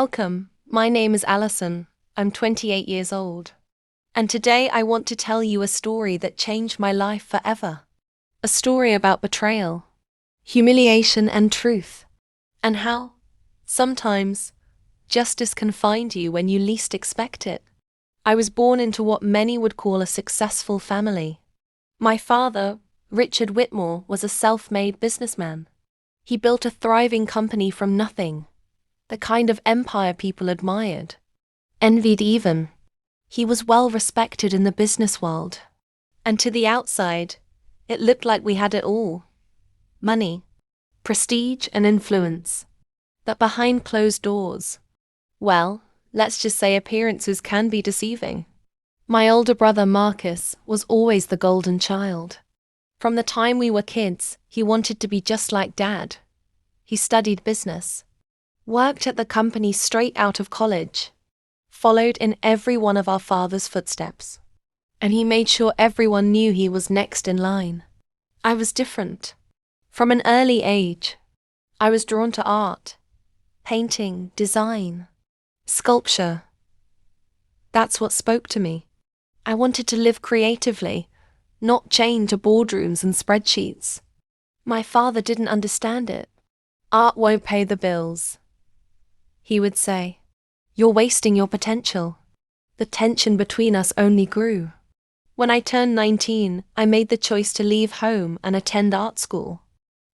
Welcome, my name is Alison. I'm 28 years old. And today I want to tell you a story that changed my life forever. A story about betrayal, humiliation and truth. And how, sometimes, justice can find you when you least expect it. I was born into what many would call a successful family. My father, Richard Whitmore, was a self-made businessman. He built a thriving company from nothing. The kind of empire people admired, envied even. He was well respected in the business world. And to the outside, it looked like we had it all. Money, prestige and influence. But behind closed doors, well, let's just say appearances can be deceiving. My older brother Marcus was always the golden child. From the time we were kids, he wanted to be just like Dad. He studied business, worked at the company straight out of college, followed in every one of our father's footsteps. And he made sure everyone knew he was next in line. I was different. From an early age, I was drawn to art, painting, design, sculpture. That's what spoke to me. I wanted to live creatively, not chained to boardrooms and spreadsheets. My father didn't understand it. Art won't pay the bills, he would say. You're wasting your potential. The tension between us only grew. When I turned 19, I made the choice to leave home and attend art school.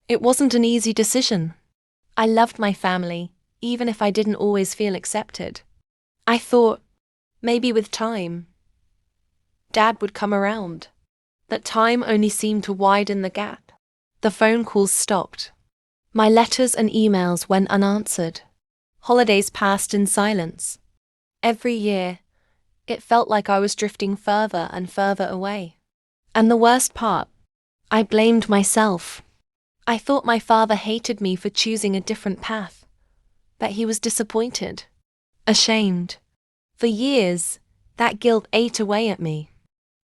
It wasn't an easy decision. I loved my family, even if I didn't always feel accepted. I thought, maybe with time, Dad would come around. But time only seemed to widen the gap. The phone calls stopped. My letters and emails went unanswered. Holidays passed in silence. Every year, it felt like I was drifting further and further away. And the worst part, I blamed myself. I thought my father hated me for choosing a different path. But he was disappointed, ashamed. For years, that guilt ate away at me.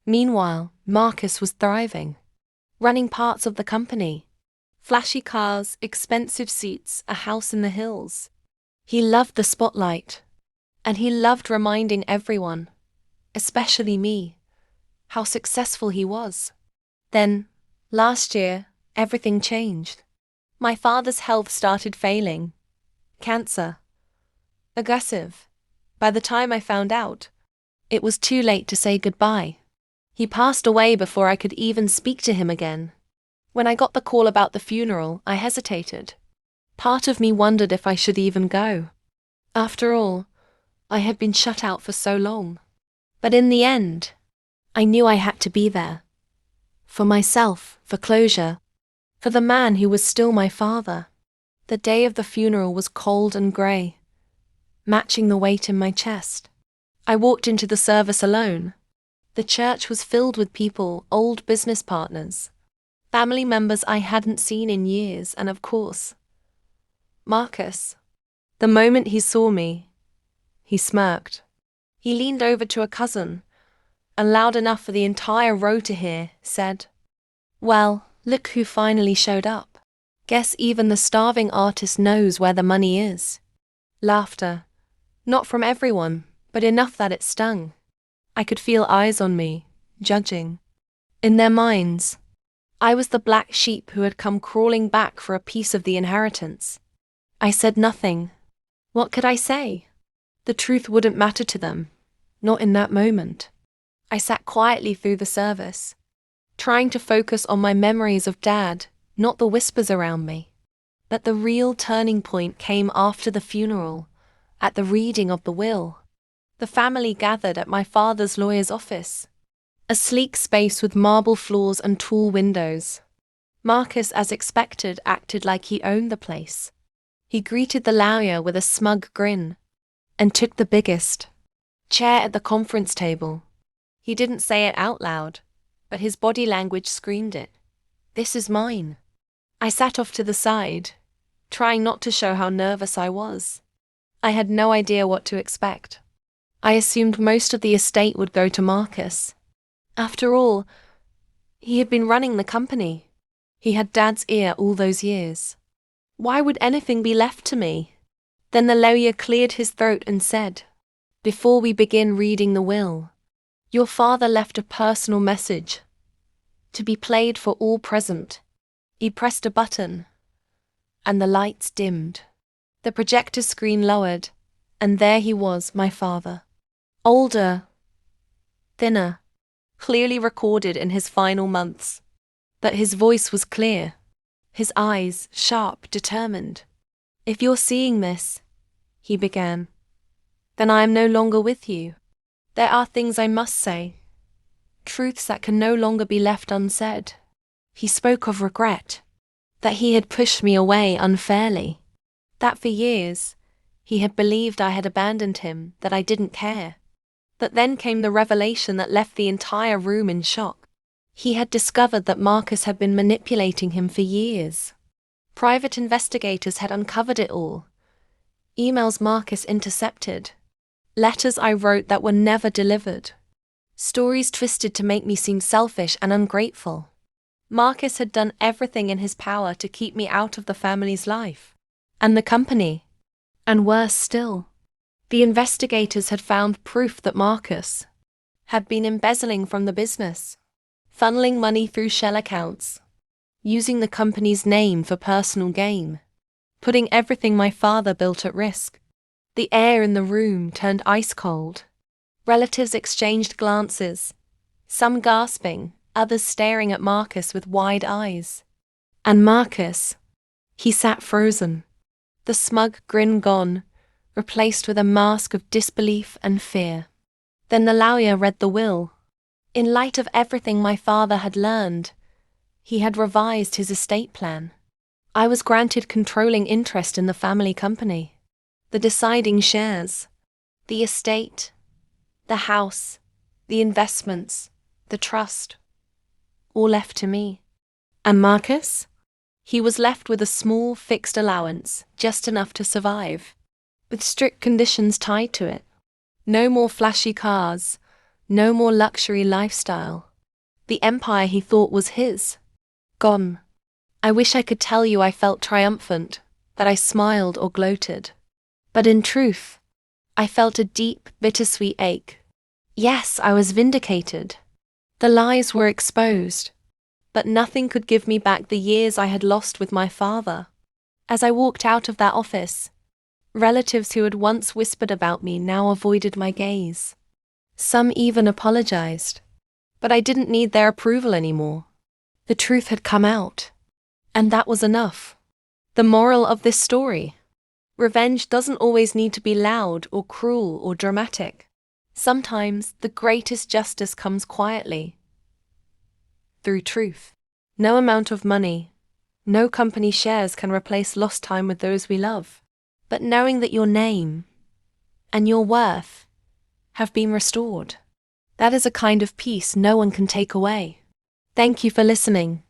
Meanwhile, Marcus was thriving, running parts of the company. Flashy cars, expensive suits, a house in the hills. He loved the spotlight, and he loved reminding everyone, especially me, how successful he was. Then, last year, everything changed. My father's health started failing. Cancer. Aggressive. By the time I found out, it was too late to say goodbye. He passed away before I could even speak to him again. When I got the call about the funeral, I hesitated. Part of me wondered if I should even go. After all, I had been shut out for so long. But in the end, I knew I had to be there. For myself, for closure, for the man who was still my father. The day of the funeral was cold and grey, matching the weight in my chest. I walked into the service alone. The church was filled with people, old business partners, family members I hadn't seen in years, and of course, Marcus. The moment he saw me, he smirked. He leaned over to a cousin, and loud enough for the entire row to hear, said, "Well, look who finally showed up. Guess even the starving artist knows where the money is." Laughter. Not from everyone, but enough that it stung. I could feel eyes on me, judging. In their minds, I was the black sheep who had come crawling back for a piece of the inheritance. I said nothing. What could I say? The truth wouldn't matter to them, not in that moment. I sat quietly through the service, trying to focus on my memories of Dad, not the whispers around me. But the real turning point came after the funeral, at the reading of the will. The family gathered at my father's lawyer's office, a sleek space with marble floors and tall windows. Marcus, as expected, acted like he owned the place. He greeted the lawyer with a smug grin, and took the biggest chair at the conference table. He didn't say it out loud, but his body language screamed it. "This is mine." I sat off to the side, trying not to show how nervous I was. I had no idea what to expect. I assumed most of the estate would go to Marcus. After all, he had been running the company. He had Dad's ear all those years. Why would anything be left to me? Then the lawyer cleared his throat and said, "Before we begin reading the will, your father left a personal message to be played for all present." He pressed a button, and the lights dimmed. The projector screen lowered, and there he was, my father. Older, thinner, clearly recorded in his final months. But his voice was clear, his eyes sharp, determined. "If you're seeing this," he began, "then I am no longer with you. There are things I must say, truths that can no longer be left unsaid." He spoke of regret, that he had pushed me away unfairly, that for years he had believed I had abandoned him, that I didn't care. But then came the revelation that left the entire room in shock. He had discovered that Marcus had been manipulating him for years. Private investigators had uncovered it all. Emails Marcus intercepted, letters I wrote that were never delivered, stories twisted to make me seem selfish and ungrateful. Marcus had done everything in his power to keep me out of the family's life and the company. And worse still, the investigators had found proof that Marcus had been embezzling from the business, funneling money through shell accounts, using the company's name for personal gain, putting everything my father built at risk. The air in the room turned ice cold. Relatives exchanged glances, some gasping, others staring at Marcus with wide eyes. And Marcus, he sat frozen, the smug grin gone, replaced with a mask of disbelief and fear. Then the lawyer read the will. In light of everything my father had learned, he had revised his estate plan. I was granted controlling interest in the family company, the deciding shares, the estate, the house, the investments, the trust, all left to me. And Marcus? He was left with a small fixed allowance, just enough to survive, with strict conditions tied to it. No more flashy cars, no more luxury lifestyle. The empire he thought was his, gone. I wish I could tell you I felt triumphant, that I smiled or gloated. But in truth, I felt a deep, bittersweet ache. Yes, I was vindicated. The lies were exposed, but nothing could give me back the years I had lost with my father. As I walked out of that office, relatives who had once whispered about me now avoided my gaze. Some even apologized, but I didn't need their approval anymore. The truth had come out, and that was enough. The moral of this story: revenge doesn't always need to be loud or cruel or dramatic. Sometimes the greatest justice comes quietly, through truth. No amount of money, no company shares can replace lost time with those we love. But knowing that your name and your worth have been restored, that is a kind of peace no one can take away. Thank you for listening.